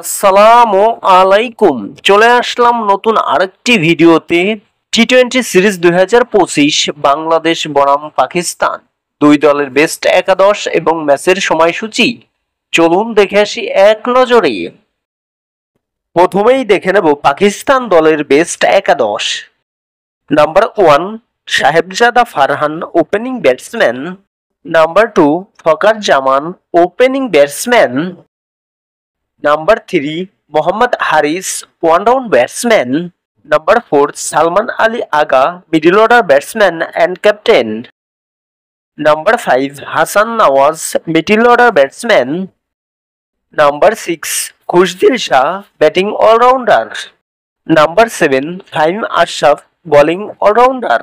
আসসালামু আলাইকুম। চলে আসলাম নতুন আরেকটি ভিডিওতে। টি-20 সিরিজ 2025 বাংলাদেশ বনাম পাকিস্তান, দুই দলের বেস্ট একাদশ এবং ম্যাচের সময়সূচি চলুন দেখে আসি এক নজরে। প্রথমেই দেখে নেব পাকিস্তান দলের বেস্ট একাদশ। Number 1 Sahibzada Farhan, opening batsman. Number 2 Fakhar Zaman, opening batsman. Number 3 Mohammad Haris, one-down batsman. Number 4 Salman Ali Agha, middle order batsman and captain. Number 5 Hassan Nawaz, middle order batsman. Number 6 Khushdil Shah, batting all-rounder. Number 7 Fahim Ashraf, bowling all-rounder.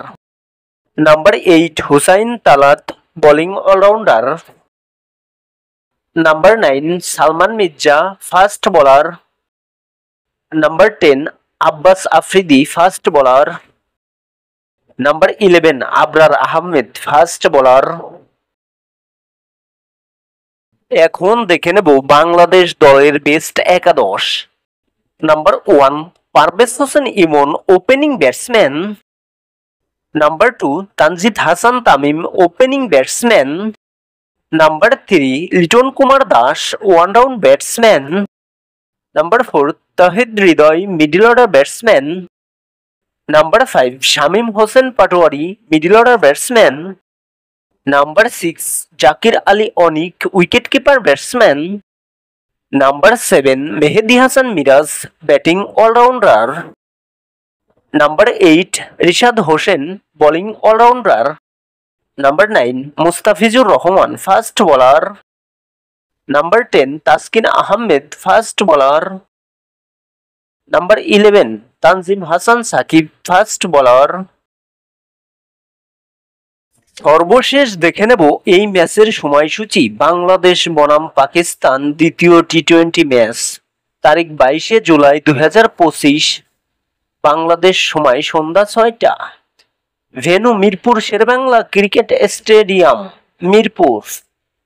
Number 8 Hussain Talat, bowling all-rounder. Number 9 Salman Mirza, fast bowler. Number 10 Abbas Afridi, fast bowler. Number 11 Abrar Ahmed, fast bowler. এখন দেখে নেব বাংলাদেশ দলের best একাদশ। Number 1 Parvez Hossain Emon, opening batsman. Number 2 Tanzid Hasan Tamim, opening batsman. Number 3 Litton Kumar Das, one-down batsman. Number 4 Towhid Hridoy, middle order batsman. Number 5 Shamim Hossain Patwari, middle order batsman. Number 6 Jaker Ali Anik, wicket-keeper batsman. Number 7 Mehidy Hasan Miraz, batting all-rounder. Number 8 Rishad Hossain, bowling all-rounder. Number 9 Mustafizur Rahman, fast bowler. Number 10 Taskin Ahmed, fast bowler. Number 11 Tanzim Hasan Sakib, fast bowler. সর্বশেষ দেখে নেব এই ম্যাচের সময়সূচি। বাংলাদেশ বনাম পাকিস্তান দ্বিতীয় টি-20 match, তারিখ 22 জুলাই 2025, বাংলাদেশ সময় সন্ধ্যা 6টা। Venue Mirpur Sher e Bangla cricket stadium, Mirpur.